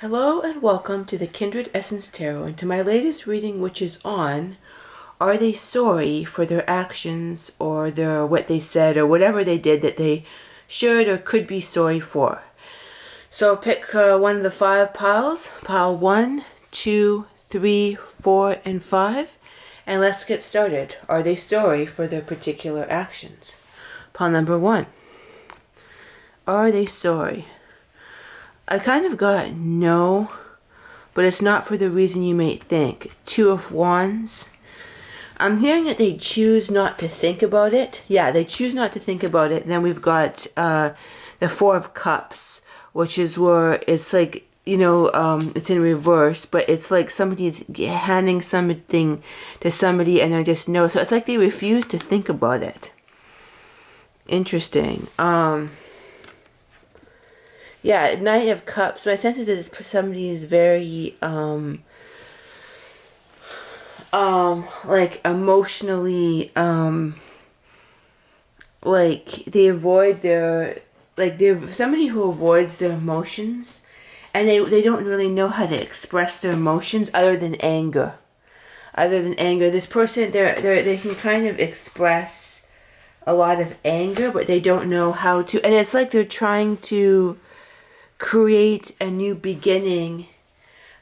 Hello and welcome to the Kindred Essence Tarot and to my latest reading, which is on are they sorry for their actions or their what they said or whatever they did that they should or could be sorry for. So pick one of the 5 piles, pile 1, 2, 3, 4, and 5, and let's get started. Are they sorry for their particular actions? Pile number 1. Are they sorry? I kind of got no, but it's not for the reason you may think. 2 of Wands. I'm hearing that they choose not to think about it. Yeah, they choose not to think about it. And then we've got the 4 of Cups, which is where it's like, it's in reverse, but it's like somebody's handing something to somebody and they're just no. So it's like they refuse to think about it. Interesting. Yeah, Knight of Cups. My sense is that somebody is very, like emotionally, like they avoid their, like they're somebody who avoids their emotions, and they don't really know how to express their emotions other than anger. This person, they can kind of express a lot of anger, but they don't know how to, and it's like they're trying to create a new beginning,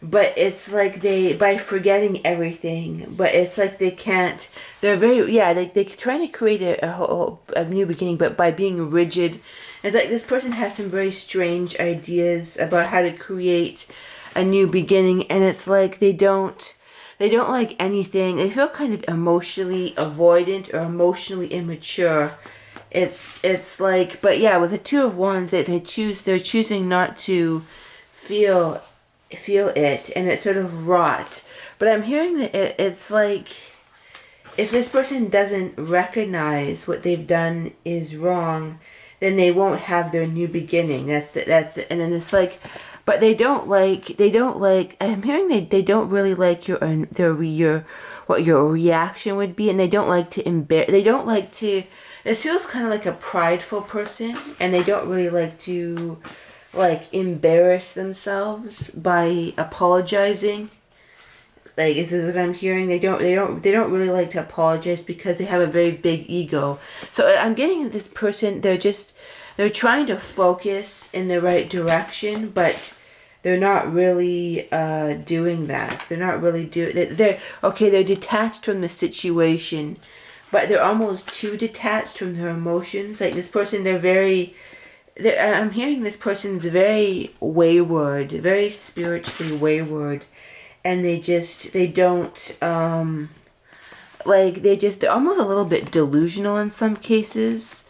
but it's like by forgetting everything, but it's like they can't, they're trying to create a new beginning, but by being rigid. It's like this person has some very strange ideas about how to create a new beginning, and it's like they don't like anything. They feel kind of emotionally avoidant or emotionally immature. It's like, but yeah, with the 2 of Wands, they're choosing not to feel it, and it's sort of rot. But I'm hearing that it's like, if this person doesn't recognize what they've done is wrong, then they won't have their new beginning. And then it's like, but they don't like, I'm hearing they don't really like what your reaction would be, and they don't like to it feels kind of like a prideful person, and they don't really like to embarrass themselves by apologizing. Like, this is what I'm hearing. They don't really like to apologize because they have a very big ego. So I'm getting this person, they're trying to focus in the right direction, but they're not really doing that. They're not really they're detached from the situation, but they're almost too detached from their emotions. Like this person, I'm hearing this person's very wayward, very spiritually wayward, and they're almost a little bit delusional in some cases.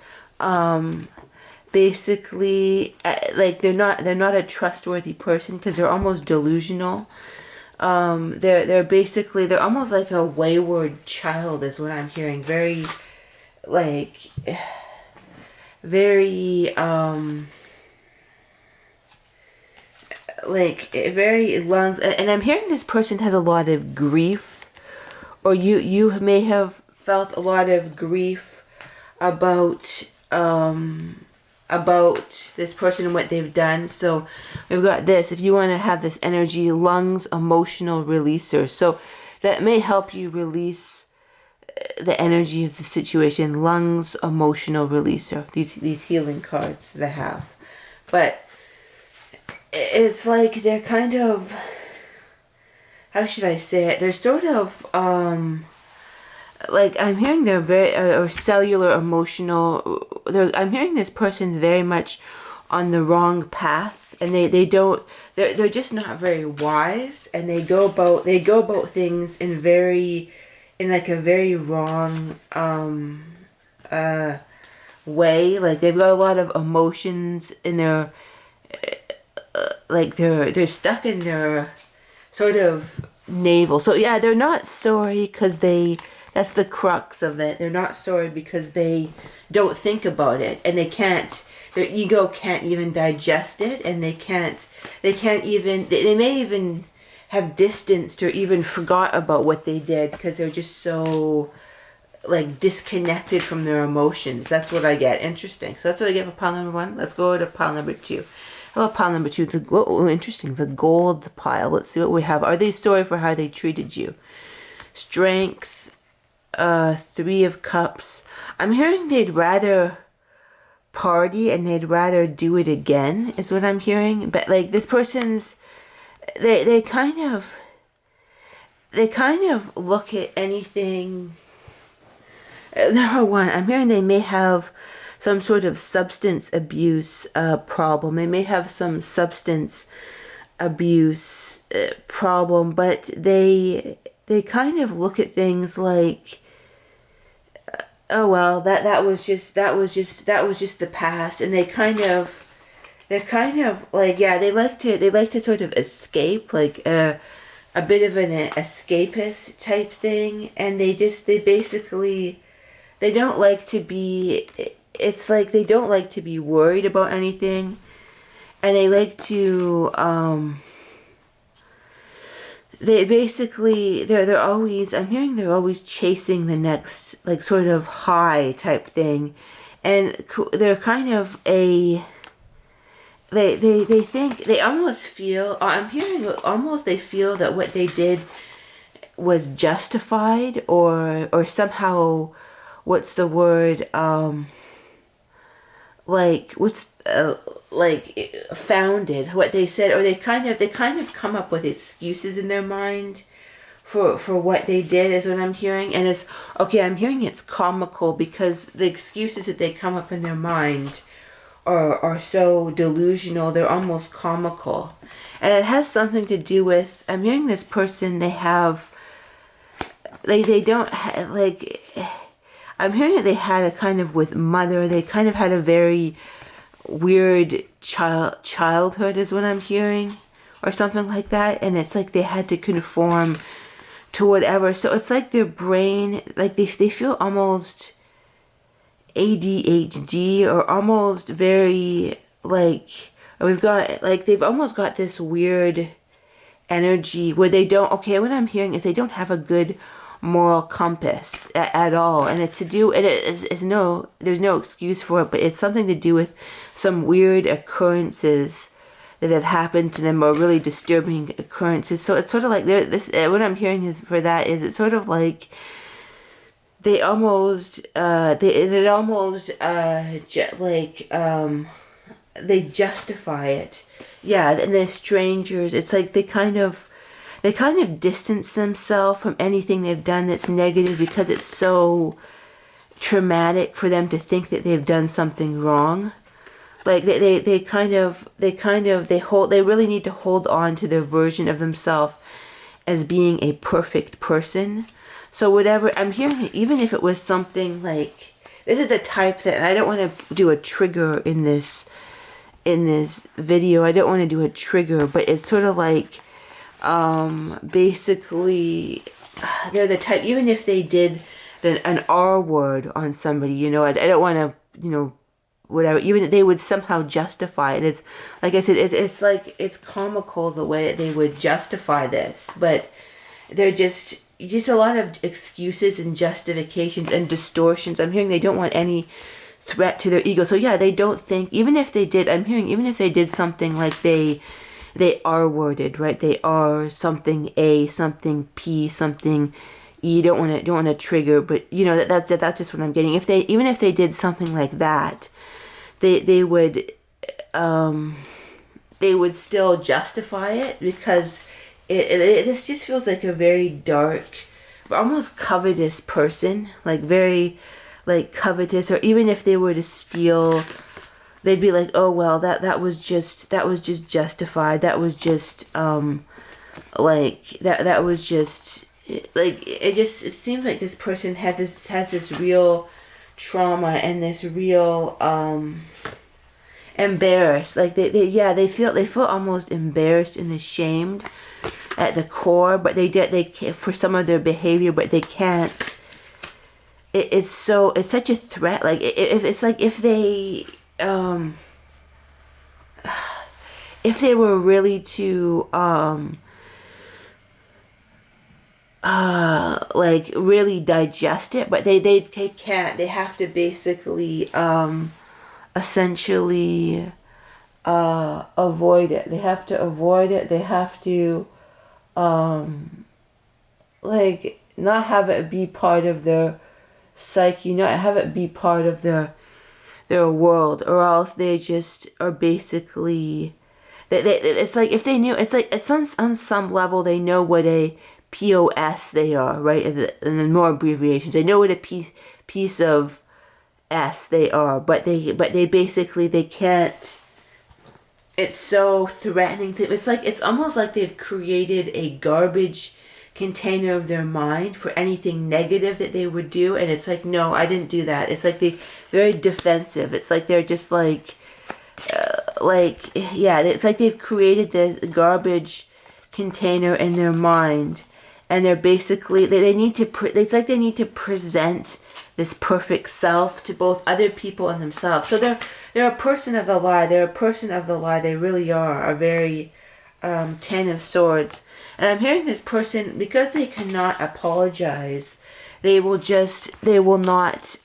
Basically, like they're not a trustworthy person because they're almost delusional. They're almost like a wayward child is what I'm hearing. Very lungs, and I'm hearing this person has a lot of grief, or you may have felt a lot of grief about this person and what they've done. So we've got this, if you want to have this energy, lungs, emotional releaser. So that may help you release the energy of the situation. Lungs, emotional releaser. These healing cards that I have. But it's like they're kind of, how should I say it? They're sort of, like I'm hearing they're very cellular emotional. I'm hearing this person's very much on the wrong path, and they're just not very wise, and they go about things in like a very wrong way. Like they've got a lot of emotions in their like they're stuck in their sort of navel. So yeah, they're not sorry because that's the crux of it. They're not sorry because they don't think about it, and their ego can't even digest it, and they may even have distanced or even forgot about what they did because they're just so like disconnected from their emotions. That's what I get. Interesting. So that's what I get for pile number 1. Let's go to pile number 2. Hello, pile number 2. Oh, interesting. The gold pile. Let's see what we have. Are they sorry for how they treated you? Strength. 3 of Cups. I'm hearing they'd rather party and they'd rather do it again, is what I'm hearing. But like this person's, they kind of look at anything. Number 1, I'm hearing they may have some sort of substance abuse problem. They may have some substance abuse problem, but they kind of look at things like, oh well, that was just the past, and they're kind of like, yeah, they like to sort of escape, like a bit of an escapist type thing, and they basically, they don't like to be, it's like they don't like to be worried about anything, and they like to they basically, they're always, I'm hearing they're always chasing the next, like, sort of high type thing. And they're kind of they think, they almost feel, I'm hearing almost they feel that what they did was justified, or somehow, what's the word, like, what's like founded, what they said, or they kind of come up with excuses in their mind for what they did, is what I'm hearing. And it's okay, I'm hearing it's comical, because the excuses that they come up in their mind are so delusional, they're almost comical. And it has something to do with, I'm hearing this person, they don't like, I'm hearing that they had a kind of, with mother, they kind of had a very weird childhood, is what I'm hearing, or something like that. And it's like they had to conform to whatever. So it's like their brain, like they feel almost ADHD, or almost very like, we've got, like, they've almost got this weird energy where they don't, okay, what I'm hearing is they don't have a good moral compass at all, and it's to do, it's no, there's no excuse for it, but it's something to do with some weird occurrences that have happened to them, or really disturbing occurrences. So it's sort of like this, what I'm hearing for that is, it's sort of like they almost they justify it, yeah. And they're strangers, it's like they kind of distance themselves from anything they've done that's negative, because it's so traumatic for them to think that they've done something wrong. Like they really need to hold on to their version of themselves as being a perfect person. So whatever, I'm hearing, even if it was something like, this is the type that, and I don't want to do a trigger in this video, I don't want to do a trigger, but it's sort of like, basically, they're the type, even if they did an R word on somebody, you know, I don't want to, you know, whatever, even they would somehow justify it. It's like I said, it's like, it's comical the way that they would justify this, but they're just a lot of excuses and justifications and distortions. I'm hearing they don't want any threat to their ego. So yeah, they don't think, even if they did, I'm hearing, even if they did something like they are worded, right? They are something A, something P, something E. Don't want to trigger, but you know, that's just what I'm getting. Even if they did something like that, they would still justify it, because this just feels like a very dark, almost covetous person, like very, like, covetous. Or even if they were to steal, they'd be like, oh well, that was just justified, that was just like that was just, like, it seems like this person has this real trauma and this real embarrassed, like they feel almost embarrassed and ashamed at the core, but they for some of their behavior, but they can't, it's such a threat. Like it's like if they were really to like really digest it, but they can't. They have to basically essentially avoid it. They have to avoid it. They have to like not have it be part of their psyche, not have it be part of their world, or else they just are basically it's like if they knew, it's like it's on some level they know what a POS they are, right? And then more abbreviations. They know what a piece of S they are, but they basically they can't. It's so threatening. It's like it's almost like they've created a garbage container of their mind for anything negative that they would do, and it's like, no, I didn't do that. It's like they very defensive. It's like they're just yeah, it's like they've created this garbage container in their mind, and they're basically they need to it's like they need to present this perfect self to both other people and themselves. So they're a person of the lie. They're a person of the lie. They really are a very Ten of Swords. And I'm hearing this person, because they cannot apologize, they will not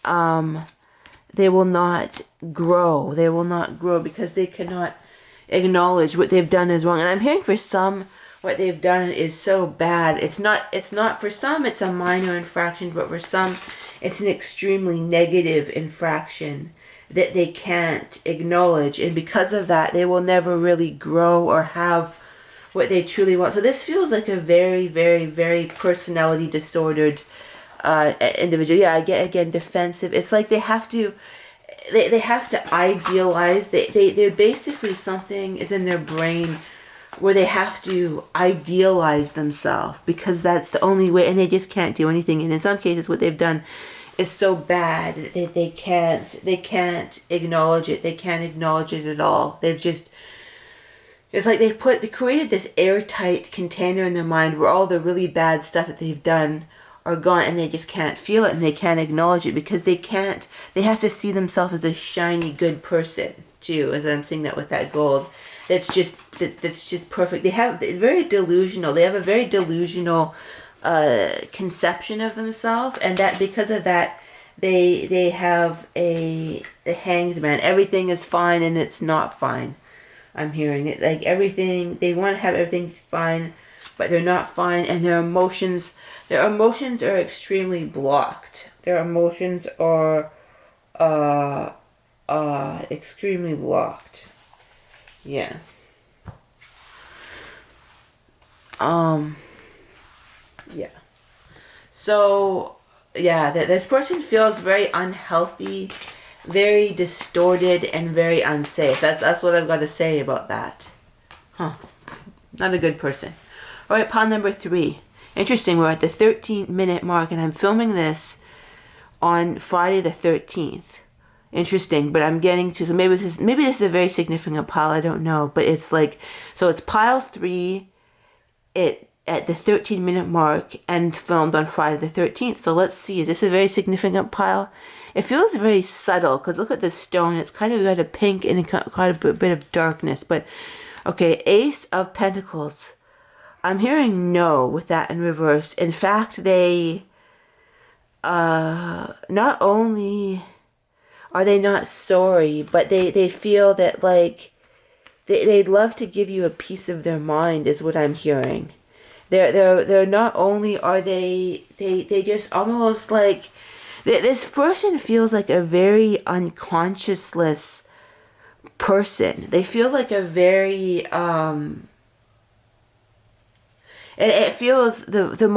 grow. They will not grow because they cannot acknowledge what they've done is wrong. And I'm hearing for some, what they've done is so bad. It's not for some, it's a minor infraction, but for some, it's an extremely negative infraction that they can't acknowledge. And because of that, they will never really grow or have what they truly want. So this feels like a very, very, very personality disordered individual. Yeah, again, defensive. It's like they have to idealize. They're basically, something is in their brain where they have to idealize themselves, because that's the only way, and they just can't do anything. And in some cases, what they've done is so bad that they can't acknowledge it. They can't acknowledge it at all. They've just, it's like they created this airtight container in their mind where all the really bad stuff that they've done are gone, and they just can't feel it and they can't acknowledge it, because they have to see themselves as a shiny good person too, as I'm seeing that with that gold. That's just perfect. They're very delusional. They have a very delusional conception of themselves, and that because of that, they have the Hanged Man. Everything is fine and it's not fine. I'm hearing it like everything. They want to have everything fine, but they're not fine, and their emotions are extremely blocked. Their emotions are extremely blocked. Yeah. Yeah. So, yeah, this person feels very unhealthy, very distorted, and very unsafe. That's what I've got to say about that. Huh. Not a good person. All right, pile number 3. Interesting, we're at the 13-minute mark, and I'm filming this on Friday the 13th. Interesting, but I'm getting to, so maybe this is a very significant pile, I don't know, but it's like, so it's pile 3 at the 13-minute mark and filmed on Friday the 13th. So let's see, is this a very significant pile? It feels very subtle, because look at the stone, it's kind of got a pink and quite a bit of darkness, but okay, Ace of Pentacles. I'm hearing no with that in reverse. In fact, they not only are they not sorry, but they feel that like they'd love to give you a piece of their mind, is what I'm hearing. They're not only are they just almost like, this person feels like a very unconsciousless person. They feel like a very it feels the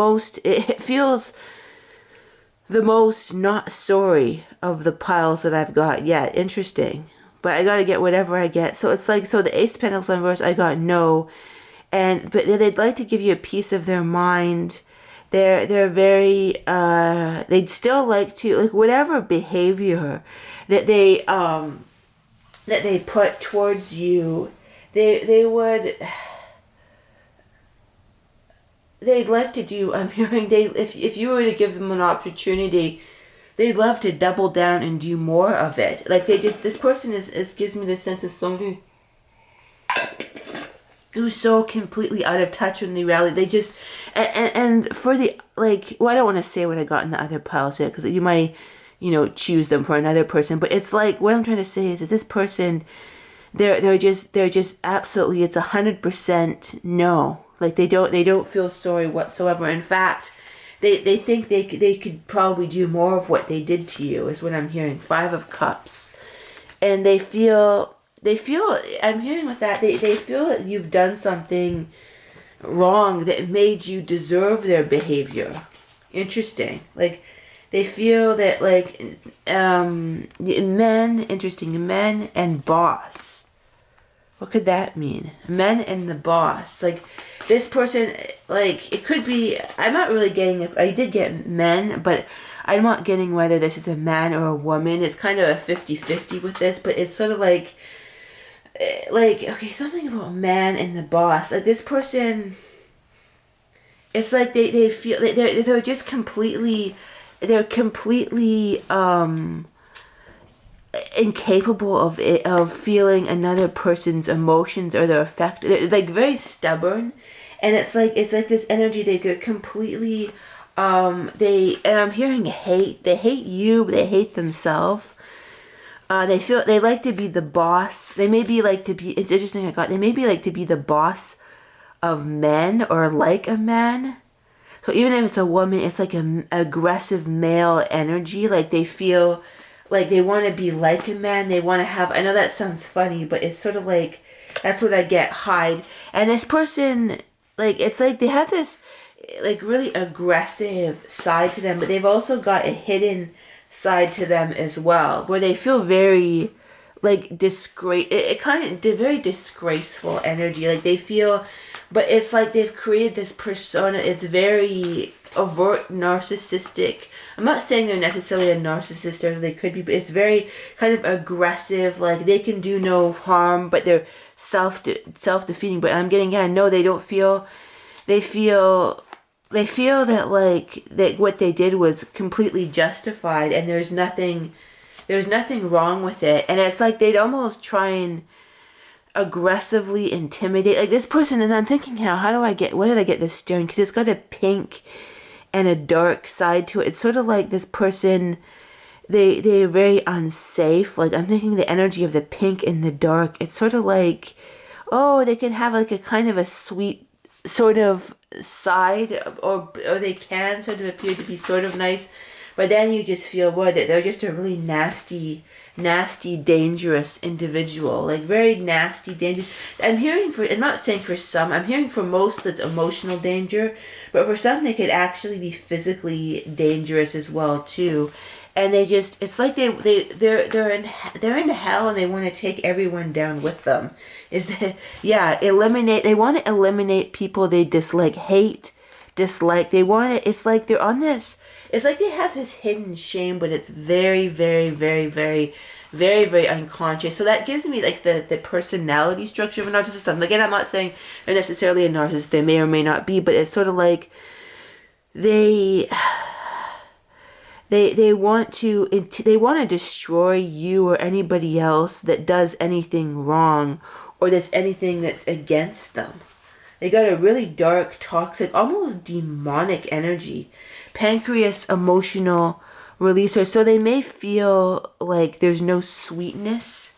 most not sorry of the piles that I've got yet. Interesting. But I gotta get whatever I get. So it's like, so the Ace of Pentacles in reverse, I got no. But they'd like to give you a piece of their mind. They're very they'd still like to, like, whatever behavior that they put towards you, they'd like to do. I'm hearing if you were to give them an opportunity, they'd love to double down and do more of it. Like this person gives me the sense of somebody who's so completely out of touch with the reality. They just, and for the, like, well, I don't want to say what I got in the other piles yet, because you might, choose them for another person. But it's like, what I'm trying to say is that this person, they're just absolutely, it's 100% no. Like they don't feel sorry whatsoever. In fact, they think they could probably do more of what they did to you, is what I'm hearing. 5 of Cups. And they feel, I'm hearing with that, they feel that you've done something wrong that made you deserve their behavior. Interesting. Like, they feel that, like, men, interesting, men and boss. What could that mean? Men and the boss. Like, this person, like, it could be, I'm not really getting it. I did get men, but I'm not getting whether this is a man or a woman. It's kind of a 50-50 with this, but it's sort of like, okay, something about man and the boss. Like, this person, it's like they feel, they're just completely, they're completely incapable of feeling another person's emotions or their effect. They're like very stubborn, and it's like this energy. They're completely and I'm hearing hate. They hate you, but they hate themselves. They feel they like to be the boss. They maybe like to be. It's interesting. They maybe like to be the boss of men, or like a man. So even if it's a woman, it's like an aggressive male energy. Like they feel like they want to be like a man. They want to have, I know that sounds funny, but it's sort of like, that's what I get, hide. And this person, like, it's like they have this, like, really aggressive side to them, but they've also got a hidden side to them as well, where they feel very, like, it kind of, very disgraceful energy. Like, they feel, but it's like they've created this persona. It's very overt, narcissistic. I'm not saying they're necessarily a narcissist, or they could be, but it's very kind of aggressive. Like, they can do no harm, but they're self-defeating. But I'm getting, yeah, no, they don't feel, they feel that, like, that what they did was completely justified, and there's nothing wrong with it. And it's like they'd almost try and aggressively intimidate, like, this person. And I'm thinking, where did I get this stone? Because it's got a pink and a dark side to it. It's sort of like this person, they're very unsafe. Like, I'm thinking the energy of the pink and the dark, it's sort of like, oh, they can have like a kind of a sweet sort of side, or they can sort of appear to be sort of nice, but then you just feel, boy, that they're just a really nasty, dangerous individual. Like, very nasty, dangerous. I'm not saying for some, I'm hearing for most that's emotional danger, but for some they could actually be physically dangerous as well too. And they just, it's like they're in hell, and they want to take everyone down with them. Is that, yeah, they want to eliminate people they dislike, dislike. They want to, it's like they're on this, it's like they have this hidden shame, but it's very, very, very, very, very, very unconscious. So that gives me, like, the personality structure of a narcissist. Again, I'm not saying they're necessarily a narcissist. They may or may not be, but it's sort of like they want to destroy you or anybody else that does anything wrong, or that's anything that's against them. They got a really dark, toxic, almost demonic energy. Pancreas, emotional releaser. So they may feel like there's no sweetness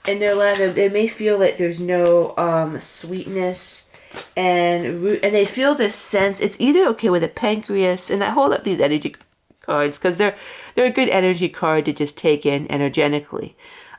in their life. They may feel like there's no sweetness, and they feel this sense. It's either, okay, with a pancreas, and I hold up these energy cards because they're a good energy card to just take in energetically.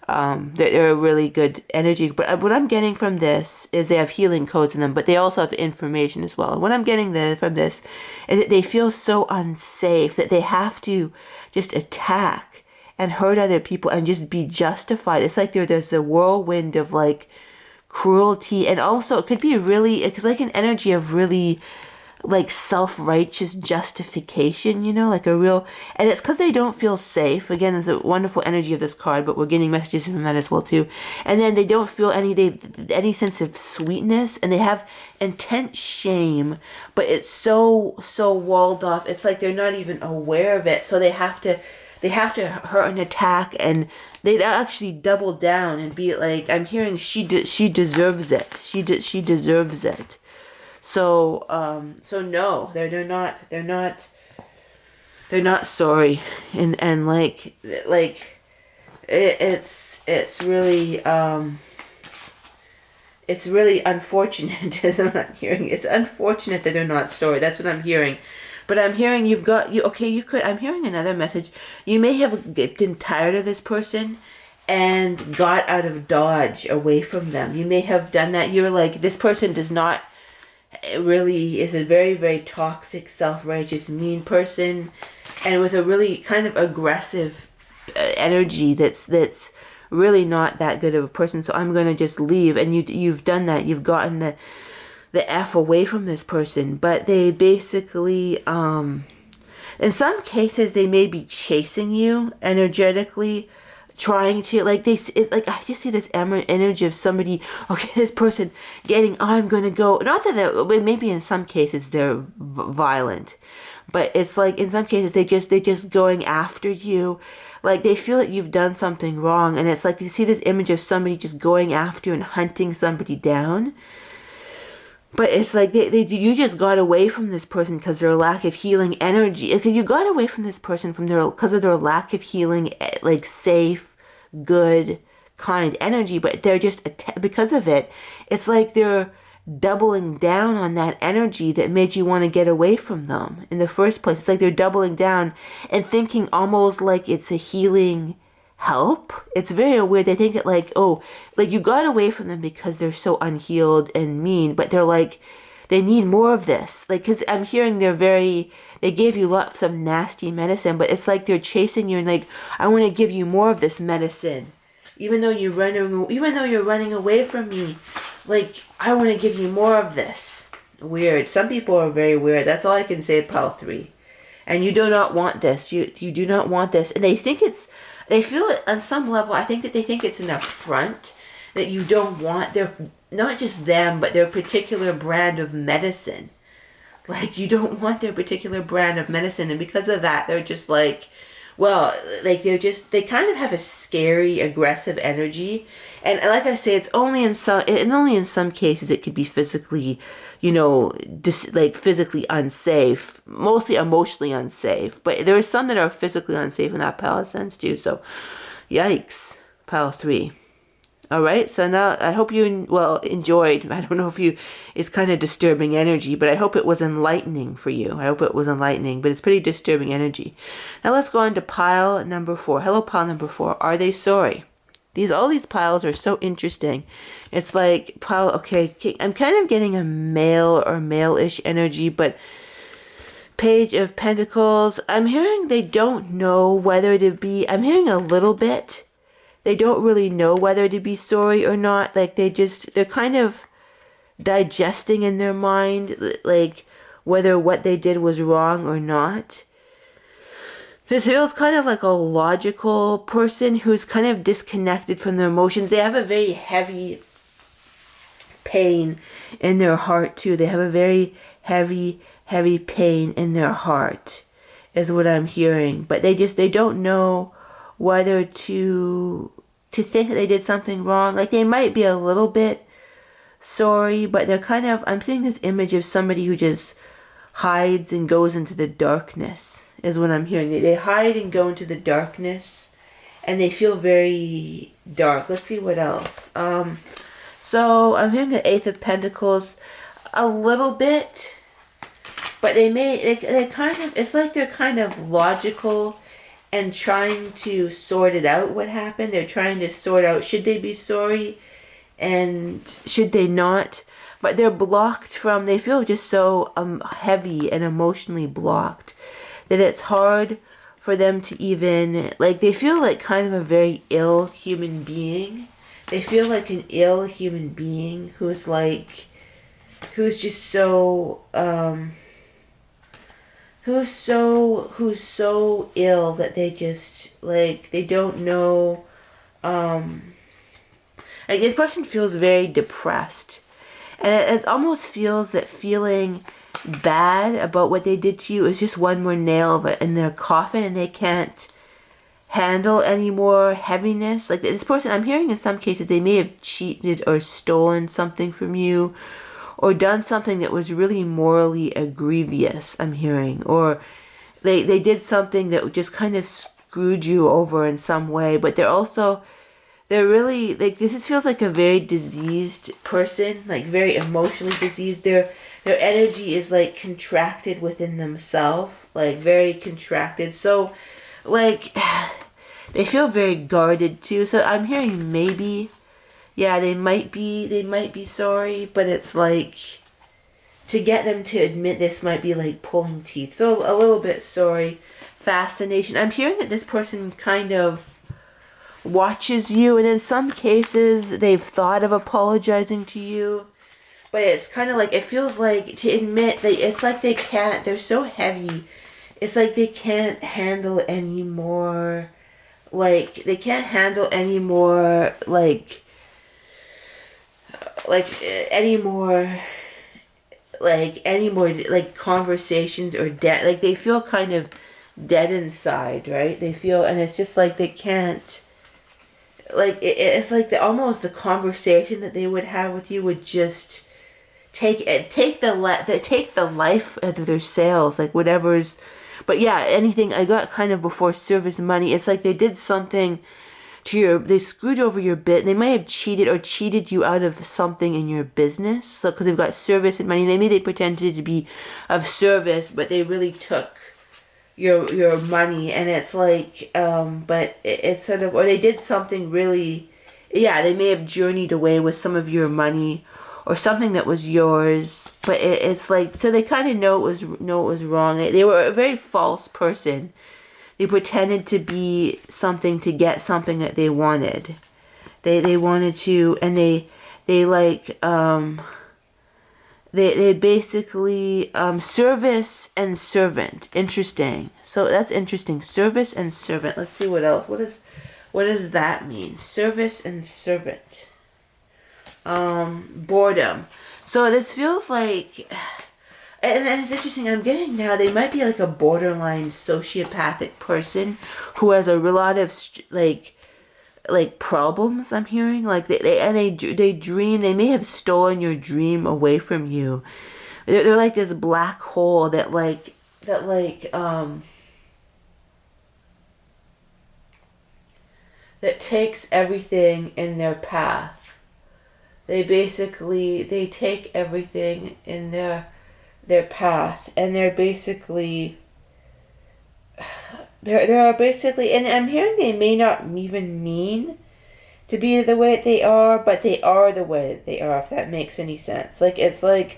They're a really good energy. But what I'm getting from this is they have healing codes in them, but they also have information as well. And what I'm getting from this is that they feel so unsafe that they have to just attack and hurt other people and just be justified. It's like there's a whirlwind of, like, cruelty, and also it could be it's like an energy of really, like, self-righteous justification, like a real, and it's because they don't feel safe. Again, it's a wonderful energy of this card, but we're getting messages from that as well too. And then they don't feel any sense of sweetness, and they have intense shame, but it's so walled off. It's like they're not even aware of it, so they have to hurt and attack, and they actually double down and be like, I'm hearing she deserves it. She deserves it. So no, they're not sorry, and like it's really, It's really unfortunate, is what I'm hearing. It's unfortunate that they're not sorry. That's what I'm hearing. But I'm hearing I'm hearing another message. You may have been tired of this person and got out of dodge away from them. You may have done that. You're like, this person does not really, is a very, very toxic, self-righteous, mean person, and with a really kind of aggressive energy that's really not that good of a person. So I'm going to just leave. And you've done that. You've gotten the F away from this person. But they basically, in some cases, they may be chasing you energetically, trying to, like, it's like, I just see this energy of somebody, okay, this person getting, I'm gonna go, not that maybe in some cases they're violent, but it's like in some cases they just going after you, like they feel that you've done something wrong, and it's like you see this image of somebody just going after and hunting somebody down. But it's like you just got away from this person because their lack of healing energy. You got away from this person because of their lack of healing, like safe, good, kind energy. But they're just, because of it, it's like they're doubling down on that energy that made you want to get away from them in the first place. It's like they're doubling down and thinking almost like it's a healing help. It's very weird. They think that like, oh, like you got away from them because they're so unhealed and mean, but they're like, they need more of this. Like, because I'm hearing they gave you lots of nasty medicine, but it's like they're chasing you and like, I want to give you more of this medicine. Even though you're running away from me, like, I want to give you more of this. Weird. Some people are very weird. That's all I can say, pile 3. And you do not want this. You do not want this. And they feel it on some level. I think that they think it's an affront that you don't want not just them, but their particular brand of medicine. Like, you don't want their particular brand of medicine. And because of that, they're just like, well, like they kind of have a scary, aggressive energy. And like I say, only in some cases it could be physically, like physically unsafe, mostly emotionally unsafe. But there are some that are physically unsafe in that pile sense too. So, yikes, pile 3. All right, so now I hope you enjoyed. I don't know if it's kind of disturbing energy, but I hope it was enlightening for you. I hope it was enlightening, but it's pretty disturbing energy. Now let's go on to pile number 4. Hello, pile number 4. Are they sorry? All these piles are so interesting. It's like okay, I'm kind of getting a male or male-ish energy, but Page of Pentacles, I'm hearing they don't know whether to be, I'm hearing a little bit. They don't really know whether to be sorry or not. Like they're kind of digesting in their mind, like whether what they did was wrong or not. This feels kind of like a logical person who's kind of disconnected from their emotions. They have a very heavy pain in their heart too. They have a very heavy pain in their heart is what I'm hearing. But they don't know whether to think that they did something wrong. Like they might be a little bit sorry, but they're kind of, I'm seeing this image of somebody who just hides and goes into the darkness is what I'm hearing. They hide and go into the darkness and they feel very dark. Let's see what else. So I'm hearing the 8 of Pentacles a little bit, but they kind of, it's like they're kind of logical and trying to sort it out, what happened. They're trying to sort out, should they be sorry and should they not? But they're blocked from, they feel just so heavy and emotionally blocked that it's hard for them to even, like they feel like kind of a very ill human being. They feel like an ill human being who's just so, who's so ill that they just, like, they don't know, like this person feels very depressed. And it almost feels that feeling bad about what they did to you is just one more nail in their coffin, and they can't handle any more heaviness. Like this person, I'm hearing in some cases they may have cheated or stolen something from you, or done something that was really morally egregious, I'm hearing. Or they did something that just kind of screwed you over in some way. But they're also, they're really, like, this feels like a very diseased person, like very emotionally diseased. Their energy is like contracted within themselves, like very contracted. So, like, they feel very guarded too. So I'm hearing maybe, yeah, they might be sorry, but it's like, to get them to admit this might be like pulling teeth. So a little bit sorry. Fascination. I'm hearing that this person kind of watches you, and in some cases they've thought of apologizing to you, but it's kind of like, it feels like to admit that it's like they can't, they're so heavy, it's like they can't handle any more, like they can't handle any more, any more, any more like conversations or dead, like they feel kind of dead inside, right? They feel, and it's just like they can't, like it's like almost the conversation that they would have with you would just take the life out of their sails, like whatever's. But yeah, anything I got kind of before service money. It's like they did something to they screwed over your bit. They might have cheated you out of something in your business. So because they've got service and money, maybe they pretended to be of service, but they really took your money. And it's like, but it's sort of, or they did something really, yeah, they may have journeyed away with some of your money or something that was yours, but it's like, so they kind of know it was wrong. They were a very false person. They pretended to be something to get something that they wanted. They wanted to, and they basically, service and servant. Interesting. So that's interesting. Service and servant. Let's see what else. What does that mean? Service and servant. Boredom. So this feels like, and it's interesting, I'm getting now, they might be like a borderline sociopathic person who has a lot of like problems. I'm hearing like they dream. They may have stolen your dream away from you. They're like this black hole that takes everything in their path. They take everything in their path, and they're basically, and I'm hearing they may not even mean to be the way that they are, but they are the way that they are, if that makes any sense. Like, it's like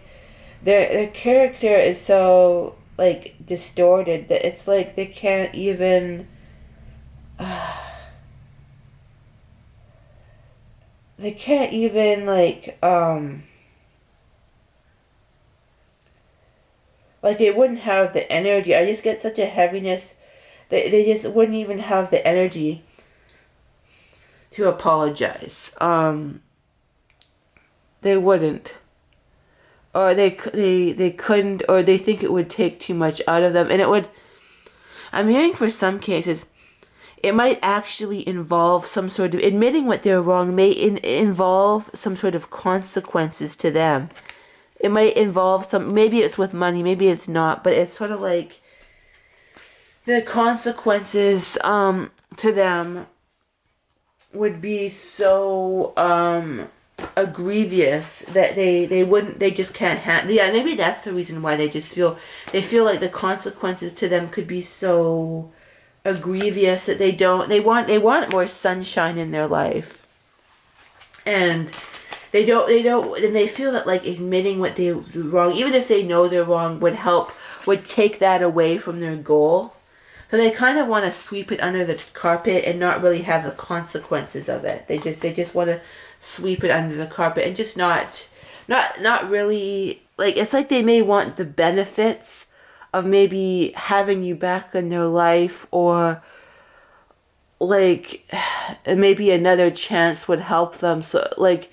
their character is so like distorted that it's like they can't even like they wouldn't have the energy. I just get such a heaviness. They just wouldn't even have the energy to apologize. They wouldn't, or they couldn't, or they think it would take too much out of them, and it would. I'm hearing for some cases, it might actually involve some sort of admitting what they're wrong. May involve some sort of consequences to them. It might involve some. Maybe it's with money. Maybe it's not. But it's sort of like the consequences to them would be so grievous that they just can't handle. Yeah, maybe that's the reason why they feel like the consequences to them could be so grievous that they want more sunshine in their life, and they don't, and they feel that like admitting what they're wrong, even if they know they're wrong, would take that away from their goal. So they kind of want to sweep it under the carpet and not really have the consequences of it. They just want to sweep it under the carpet and just not really, like, it's like they may want the benefits of maybe having you back in their life, or like maybe another chance would help them. So like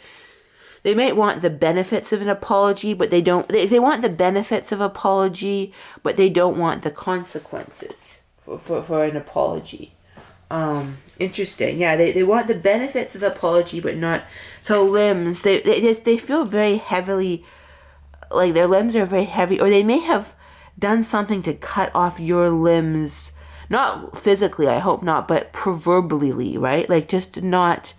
they might want the benefits of an apology, but they don't. They want the benefits of apology, but they don't want the consequences for an apology. Interesting. Yeah, they want the benefits of the apology, but not. So limbs, they feel very heavily, like their limbs are very heavy, or they may have done something to cut off your limbs, not physically, I hope not, but proverbially, right? Like just not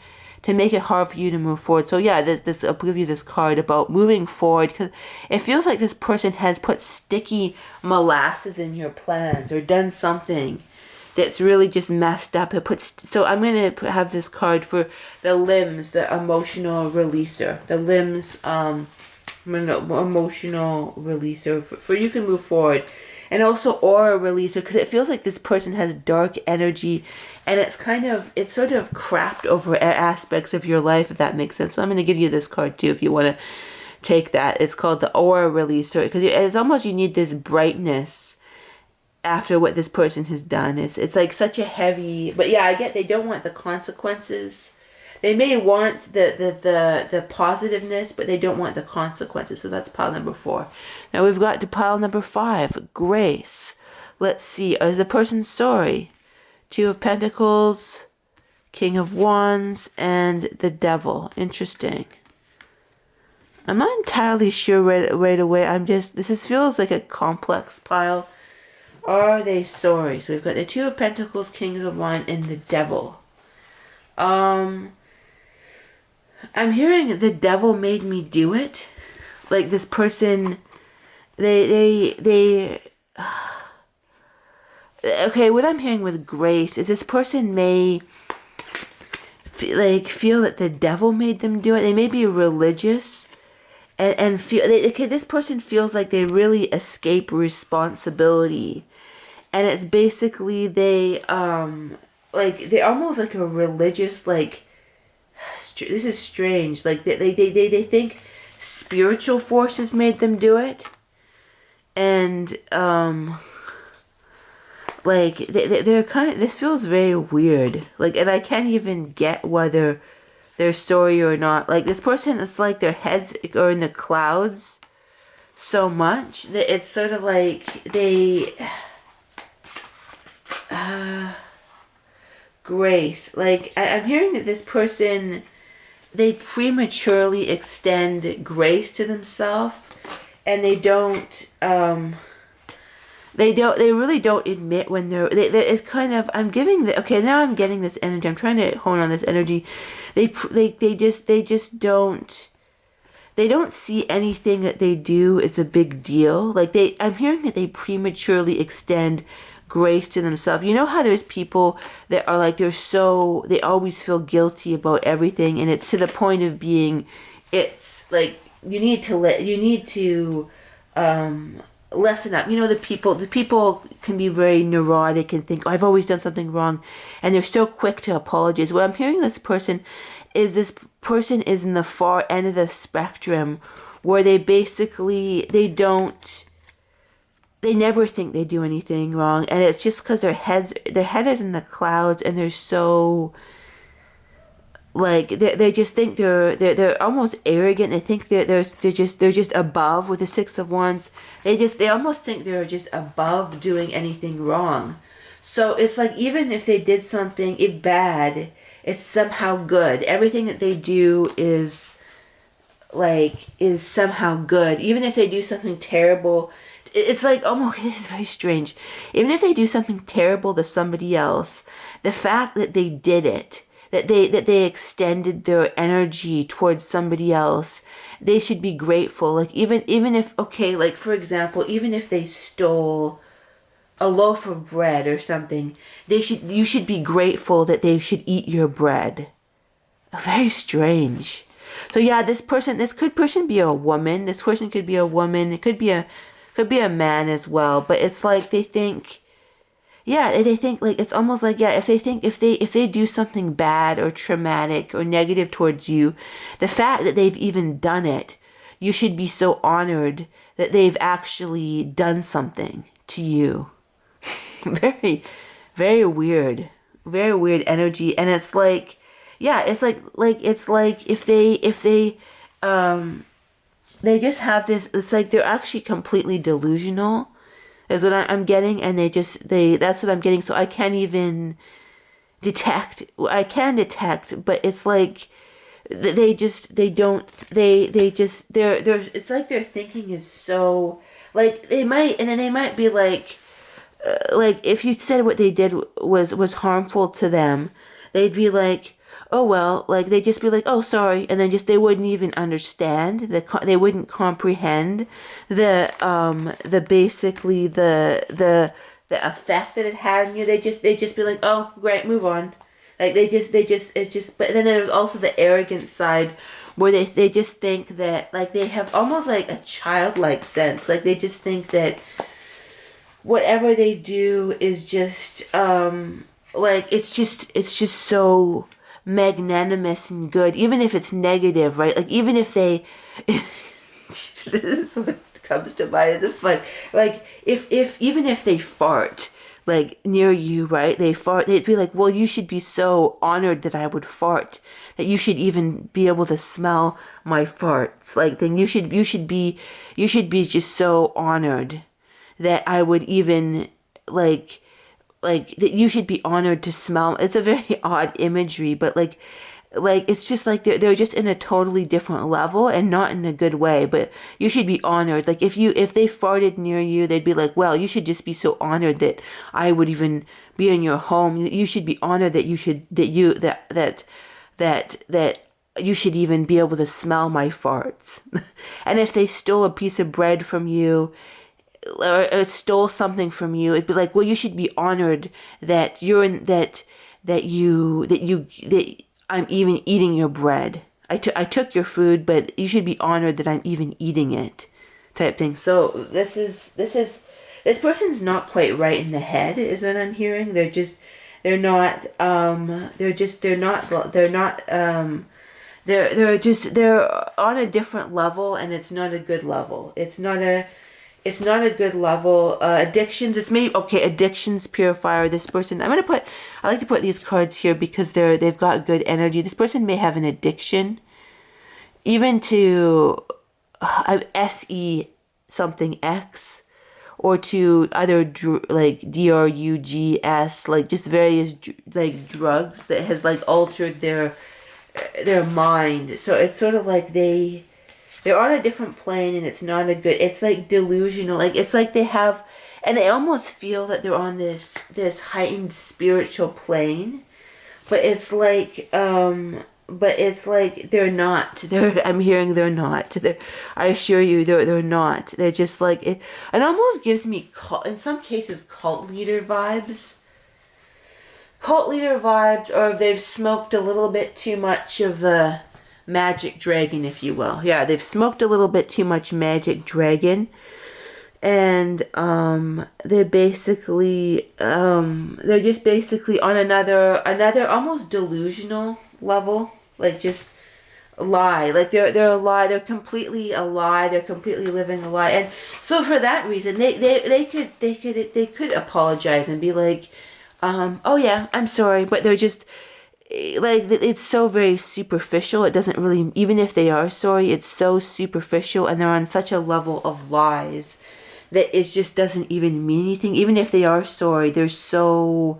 to make it hard for you to move forward. So yeah, this I'll give you this card about moving forward, because it feels like this person has put sticky molasses in your plans or done something that's really just messed up. So I'm going to have this card for the limbs, the emotional releaser. The limbs, emotional releaser. For you can move forward. And also aura releaser, because it feels like this person has dark energy, and it's sort of crapped over aspects of your life, if that makes sense. So I'm going to give you this card too if you want to take that. It's called the aura releaser, because it's almost you need this brightness after what this person has done. It's like such a heavy, but yeah, I get they don't want the consequences. They may want the positiveness, but they don't want the consequences. So that's pile number 4. Now we've got to pile number 5, grace. Let's see, is the person sorry? 2 of Pentacles, King of Wands, and the Devil. Interesting. I'm not entirely sure right away. This feels like a complex pile. Are they sorry? So we've got the 2 of Pentacles, King of Wands, and the Devil. I'm hearing the devil made me do it. Like this person, they okay, what I'm hearing with grace is this person may feel that the devil made them do it. They may be religious and feel, this person feels like they really escape responsibility. And it's basically they're almost like a religious, this is strange. Like they think spiritual forces made them do it, and they're kind of. This feels very weird. And I can't even get whether they're sorry or not. Like this person, it's like their heads are in the clouds so much that it's sort of like they. Grace. I'm hearing that this person, they prematurely extend grace to themselves, and they really don't admit when it's kind of, I'm giving now I'm getting this energy. I'm trying to hone on this energy. They just don't see anything that they do as a big deal. I'm hearing that they prematurely extend grace to themselves. You know how there's people that are they always feel guilty about everything, and it's to the point of being, it's like you need to lessen up. You know, the people can be very neurotic and think, oh, I've always done something wrong, and they're so quick to apologize. What I'm hearing this person is in the far end of the spectrum, where they basically they never think they do anything wrong, and it's just because their head is in the clouds, and they're so they just think they're almost arrogant. They think they're just above with the 6 of Wands. They almost think they're just above doing anything wrong. So it's like even if they did something bad, it's somehow good. Everything that they do is somehow good. Even if they do something terrible, it's like almost, it's very strange. Even if they do something terrible to somebody else, the fact that they did it, that they extended their energy towards somebody else, they should be grateful. Even if, for example, even if they stole a loaf of bread or something, you should be grateful that they should eat your bread. Very strange. So yeah, this person be a woman. This person could be a woman. It could be a man as well. But it's like they think it's almost like, if they do something bad or traumatic or negative towards you, the fact that they've even done it, you should be so honored that they've actually done something to you. Very, very weird energy. And it's like, it's like if they just have this, it's like they're actually completely delusional, is what I'm getting, and that's what I'm getting. So I can't even detect. I can detect, but it's like it's like their thinking is so, they might be like if you said what they did was harmful to them, they'd be like, oh well, like they just be like, oh sorry, and then just they wouldn't even understand they wouldn't comprehend the basically the effect that it had on you. They just be like, oh great, move on. Like it's just. But then there's also the arrogant side where they just think that, like, they have almost like a childlike sense. Like they just think that whatever they do is just like it's just so magnanimous and good, even if it's negative, right? Like even if they this is what comes to mind as a fun, like if even if they fart like near you, right? They fart, they'd be like, well, you should be so honored that I would fart, that you should even be able to smell my farts. Like then you should be just so honored that I would even like that you should be honored to smell. It's a very odd imagery, but like it's just like they're just in a totally different level, and not in a good way, but you should be honored. Like if they farted near you, they'd be like, well, you should just be so honored that I would even be in your home. You should be honored that that you should even be able to smell my farts. And if they stole a piece of bread from you, or stole something from you, it'd be like, well, you should be honored that you're in that I'm even eating your bread. I took your food, but you should be honored that I'm even eating it, type thing. So this person's not quite right in the head, is what I'm hearing. They're not they're on a different level, and it's not a good level. It's not a good level. Addictions, it's maybe, okay, addictions purifier. This person, I like to put these cards here because they've got good energy. This person may have an addiction, even to SE something X, or to either like drugs, like just various like drugs that has like altered their mind. So it's sort of like they're on a different plane, and it's not a good, it's like delusional. Like it's like they have, and they almost feel that they're on this heightened spiritual plane, but it's like they're not. I'm hearing they're not. I assure you they're not. They're just like it almost gives me in some cases cult leader vibes. Or they've smoked a little bit too much of the magic dragon, if you will. Yeah, they've smoked a little bit too much magic dragon, and they're basically they're just basically on another almost delusional level, like just a lie. Like they're a lie. They're completely a lie. They're completely living a lie. And so for that reason, they could apologize and be like, oh yeah, I'm sorry, but they're just like, it's so very superficial. It doesn't really, even if they are sorry, it's so superficial, and they're on such a level of lies that it just doesn't even mean anything. Even if they are sorry, they're so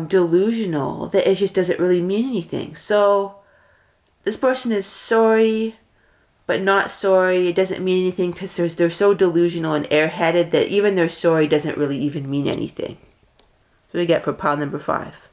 delusional that it just doesn't really mean anything. So this person is sorry but not sorry. It doesn't mean anything because they're so delusional and airheaded that even their sorry doesn't really even mean anything. What do we get for pile number 5?